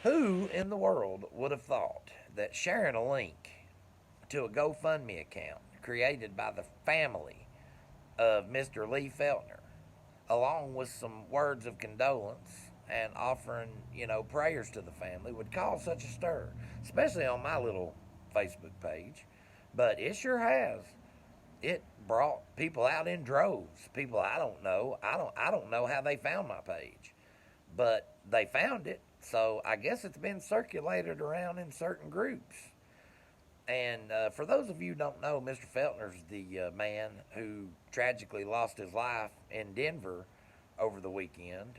Who in the world would have thought that sharing a link to a GoFundMe account created by the family of Mr. Lee Keltner, along with some words of condolence and offering, prayers to the family, would cause such a stir, especially on my little Facebook page? But it sure has. It brought people out in droves. People I don't know. I don't know how they found my page, but they found it. So I guess it's been circulated around in certain groups. And for those of you who don't know, Mr. Feltner's the man who tragically lost his life in Denver over the weekend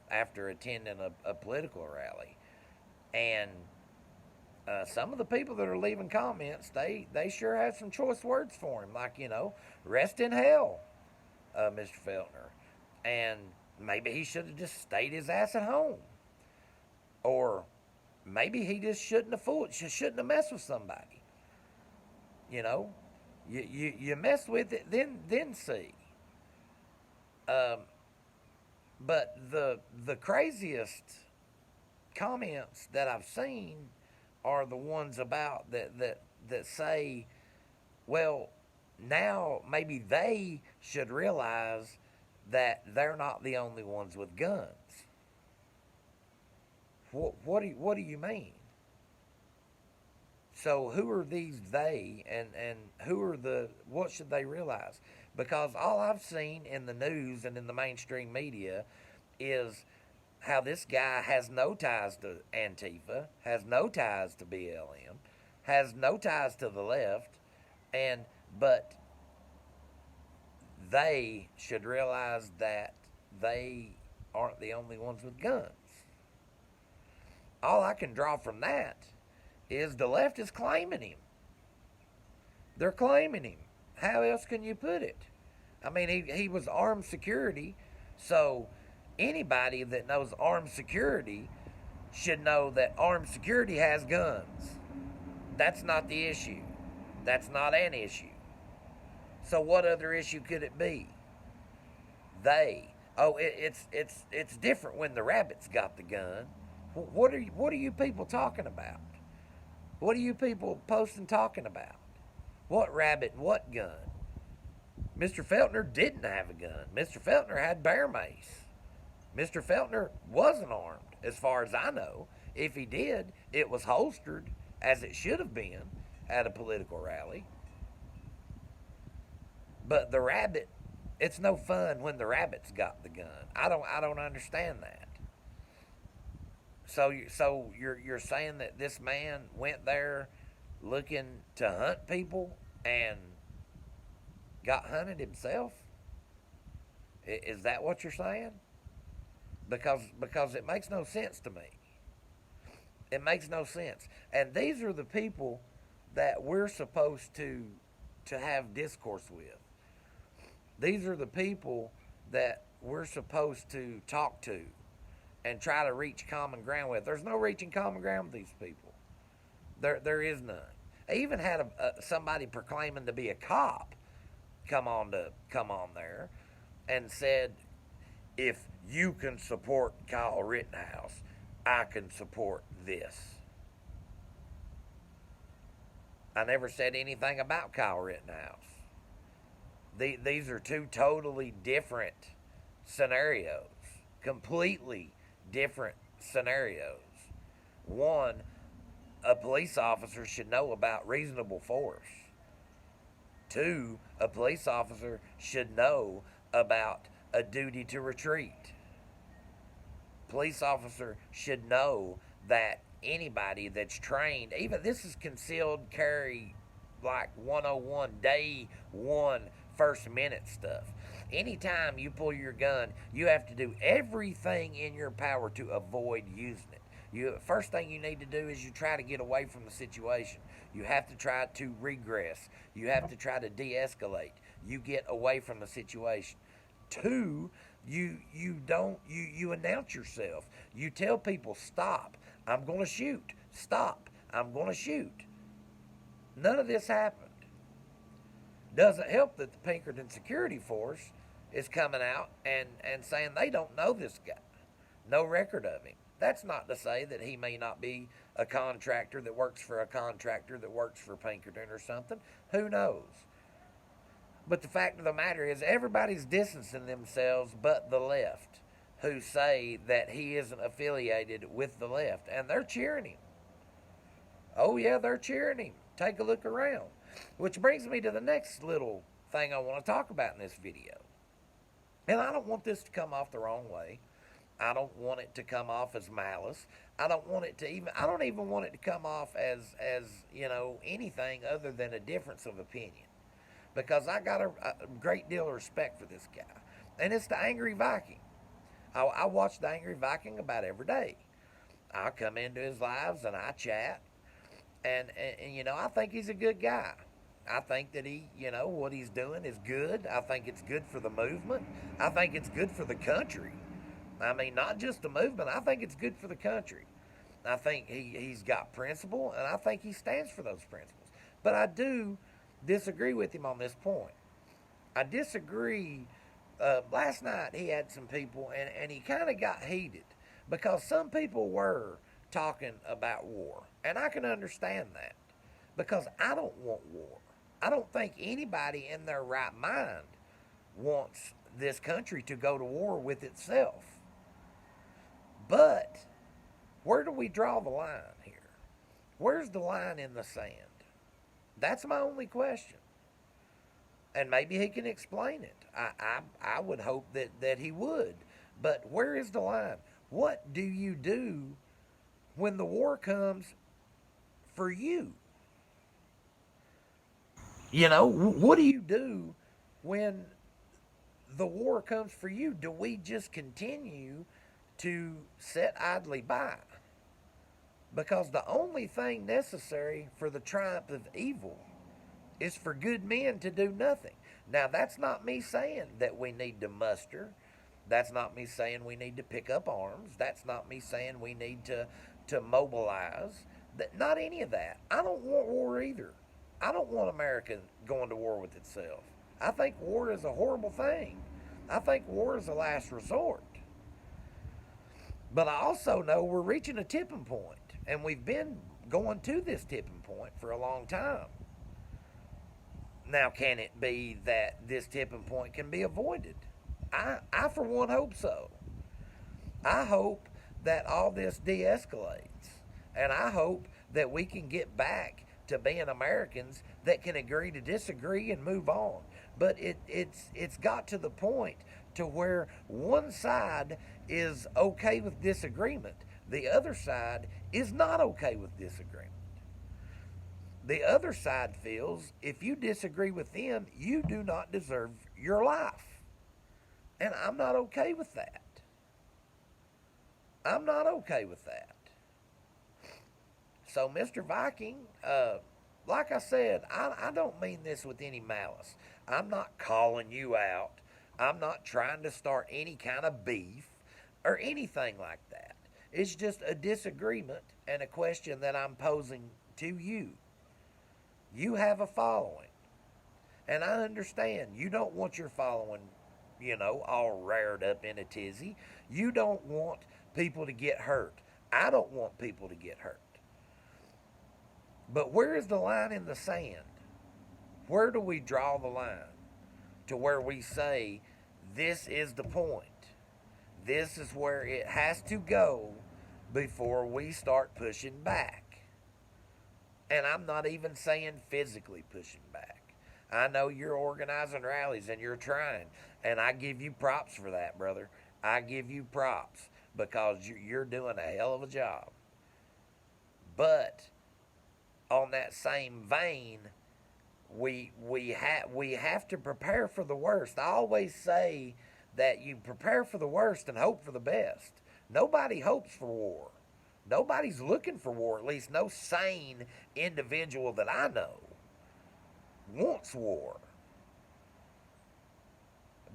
after attending a political rally. And some of the people that are leaving comments, they sure have some choice words for him, like, rest in hell, Mr. Feltner. And maybe he should have just stayed his ass at home. Or maybe he just shouldn't have messed with somebody. You know, you mess with it, then see. Um, but the craziest comments that I've seen are the ones about that say, well, now maybe they should realize that they're not the only ones with guns. What do you mean? So who are these they, and who are what should they realize? Because all I've seen in the news and in the mainstream media is how this guy has no ties to Antifa, has no ties to BLM, has no ties to the left, but they should realize that they aren't the only ones with guns. All I can draw from that is the left is claiming him. They're claiming him. How else can you put it? I mean, he was armed security, so anybody that knows armed security should know that armed security has guns. That's not the issue. That's not an issue. So what other issue could it be? They. Oh, it's different when the rabbit's got the gun. What are you people talking about? What are you people posting talking about? What rabbit and what gun? Mr. Feltner didn't have a gun. Mr. Feltner had bear mace. Mr. Feltner wasn't armed, as far as I know. If he did, it was holstered, as it should have been, at a political rally. But the rabbit, it's no fun when the rabbit's got the gun. I don't understand that. So you're saying that this man went there looking to hunt people and got hunted himself? Is that what you're saying? Because it makes no sense to me. It makes no sense. And these are the people that we're supposed to have discourse with. These are the people that we're supposed to talk to and try to reach common ground with. There's no reaching common ground with these people. There is none. I even had somebody proclaiming to be a cop come on there and said, if you can support Kyle Rittenhouse, I can support this. I never said anything about Kyle Rittenhouse. These are two totally different scenarios, completely different scenarios. One, a police officer should know about reasonable force. Two, a police officer should know about a duty to retreat. Police officer should know that anybody that's trained, even this is concealed carry like 101, day one, first minute stuff. Anytime you pull your gun, you have to do everything in your power to avoid using it. First thing you need to do is you try to get away from the situation. You have to try to regress. You have to try to de-escalate. You get away from the situation. Two, you announce yourself. You tell people, stop. I'm going to shoot. Stop. I'm going to shoot. None of this happened. Doesn't help that the Pinkerton Security Force is coming out and saying they don't know this guy. No record of him. That's not to say that he may not be a contractor that works for a contractor that works for Pinkerton or something. Who knows? But the fact of the matter is, everybody's distancing themselves but the left, who say that he isn't affiliated with the left. And they're cheering him. Oh, yeah, they're cheering him. Take a look around. Which brings me to the next little thing I want to talk about in this video. And I don't want this to come off the wrong way. I don't want it to come off as malice. I don't even want it to come off as anything other than a difference of opinion. Because I got a great deal of respect for this guy. And it's the Angry Viking. I watch the Angry Viking about every day. I come into his lives and I chat. And I think he's a good guy. I think that what he's doing is good. I think it's good for the movement. I think it's good for the country. I mean, not just the movement. I think it's good for the country. I think he's got principle, and I think he stands for those principles. But I do disagree with him on this point. I disagree. Last night he had some people, and he kind of got heated because some people were talking about war. And I can understand that because I don't want war. I don't think anybody in their right mind wants this country to go to war with itself. But where do we draw the line here? Where's the line in the sand? That's my only question. And maybe he can explain it. I would hope that he would. But where is the line? What do you do when the war comes for you? What do you do when the war comes for you? Do we just continue to sit idly by? Because the only thing necessary for the triumph of evil is for good men to do nothing. Now, that's not me saying that we need to muster. That's not me saying we need to pick up arms. That's not me saying we need to mobilize. Not any of that. I don't want war either. I don't want America going to war with itself. I think war is a horrible thing. I think war is a last resort. But I also know we're reaching a tipping point, and we've been going to this tipping point for a long time. Now, can it be that this tipping point can be avoided? I for one, hope so. I hope that all this de-escalates, and I hope that we can get back to being Americans that can agree to disagree and move on. But it's got to the point to where one side is okay with disagreement. The other side is not okay with disagreement. The other side feels if you disagree with them, you do not deserve your life. And I'm not okay with that. I'm not okay with that. So, Mr. Viking, like I said, I don't mean this with any malice. I'm not calling you out. I'm not trying to start any kind of beef or anything like that. It's just a disagreement and a question that I'm posing to you. You have a following. And I understand you don't want your following, all reared up in a tizzy. You don't want people to get hurt. I don't want people to get hurt. But where is the line in the sand? Where do we draw the line to where we say this is the point? This is where it has to go before we start pushing back. And I'm not even saying physically pushing back. I know you're organizing rallies and you're trying. And I give you props for that, brother. I give you props because you're doing a hell of a job. But on that same vein, we have to prepare for the worst. I always say that you prepare for the worst and hope for the best. Nobody hopes for war. Nobody's looking for war. At least no sane individual that I know wants war.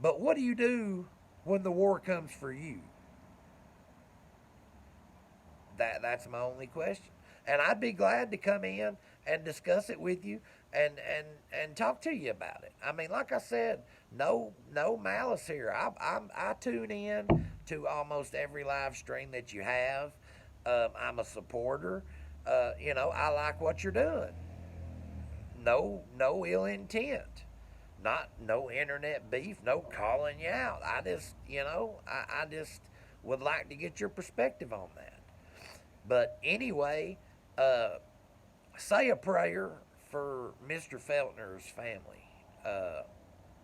But what do you do when the war comes for you? That's my only question. And I'd be glad to come in and discuss it with you and talk to you about it. I mean, like I said, no malice here. I tune in to almost every live stream that you have. I'm a supporter. I like what you're doing. No ill intent. Not no internet beef, no calling you out. I just would like to get your perspective on that. But anyway, uh, say a prayer for Mr. Feltner's family,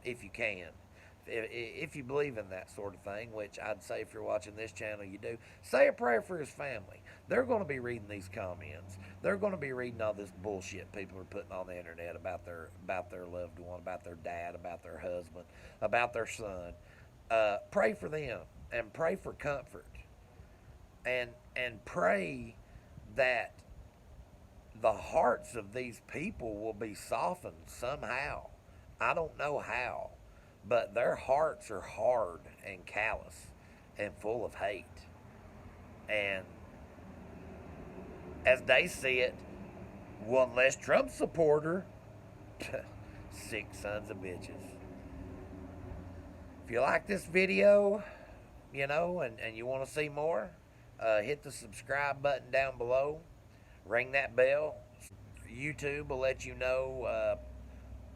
if you can. If you believe in that sort of thing, which I'd say if you're watching this channel, you do, say a prayer for his family. They're going to be reading these comments. They're going to be reading all this bullshit people are putting on the internet about their loved one, about their dad, about their husband, about their son. Pray for them and pray for comfort, and pray that the hearts of these people will be softened somehow. I don't know how, but their hearts are hard and callous and full of hate. And as they see it, one less Trump supporter, sick sons of bitches. If you like this video, and you want to see more, hit the subscribe button down below. Ring that bell. YouTube will let you know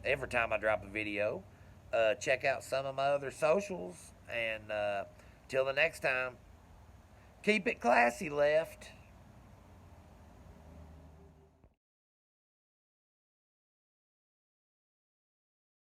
every time I drop a video. Check out some of my other socials. And till the next time, keep it classy, left.